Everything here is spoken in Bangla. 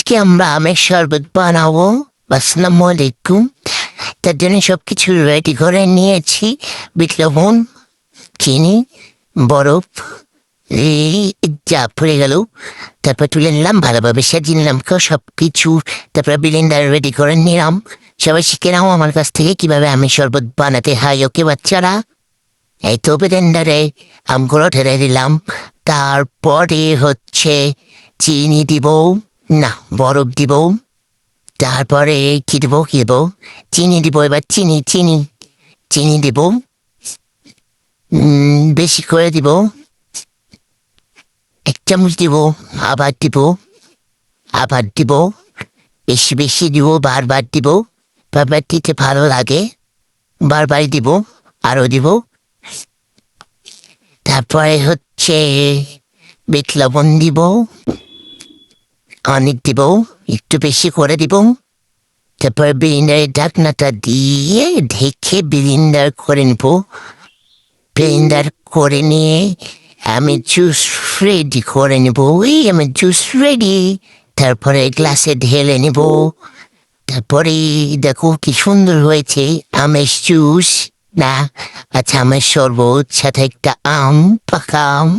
আজকে আমরা আমের শরবত বানাবো। আসসালামু আলাইকুম। তার জন্য সবকিছু রেডি করে নিয়েছি। বিট লবণ, চিনি, বরফ, এই যা পড়ে গেল। তারপর তুলে নিলাম, ভালোভাবে সাজিয়ে নিলাম সব কিছু। তারপর ব্লেন্ডার রেডি করে নিলাম। সবাই শিখে নাও আমার কাছ থেকে কিভাবে আমের শরবত বানাতে হয়। ওকে বাচ্চারা, এই তো ব্লেন্ডারে আমগুলো ঢেলে দিলাম। তারপরে চিনি দিব, না বরফ দিব। তারপরে কি দেবো, চিনি দিব। এবার চিনি চিনি চিনি দিব, বেশি করে দিব। 1 চামচ দিব, আবার দিব, আবার দিব, বেশি বেশি দিব, বারবার দিব। বারবার দিতে ভালো লাগে, বারবার দিব, আরো দিব। তারপরে বিট লবণ দিব, অনেক দিব, একটু বেশি করে দিব। তারপর ব্লেন্ডারের ঢাকনাটা দিয়ে ঢেকে ব্লেন্ডার করে নেব। ব্লেন্ডার করে নিয়ে আমি জুস রেডি করে নেব। আমার জুস রেডি। তারপরে গ্লাসে ঢেলে নেব। তারপরে দেখো কি সুন্দর হয়েছে আমের জুস। না, আচ্ছা, আমের শরবত, সাথে একটা পাকা আম।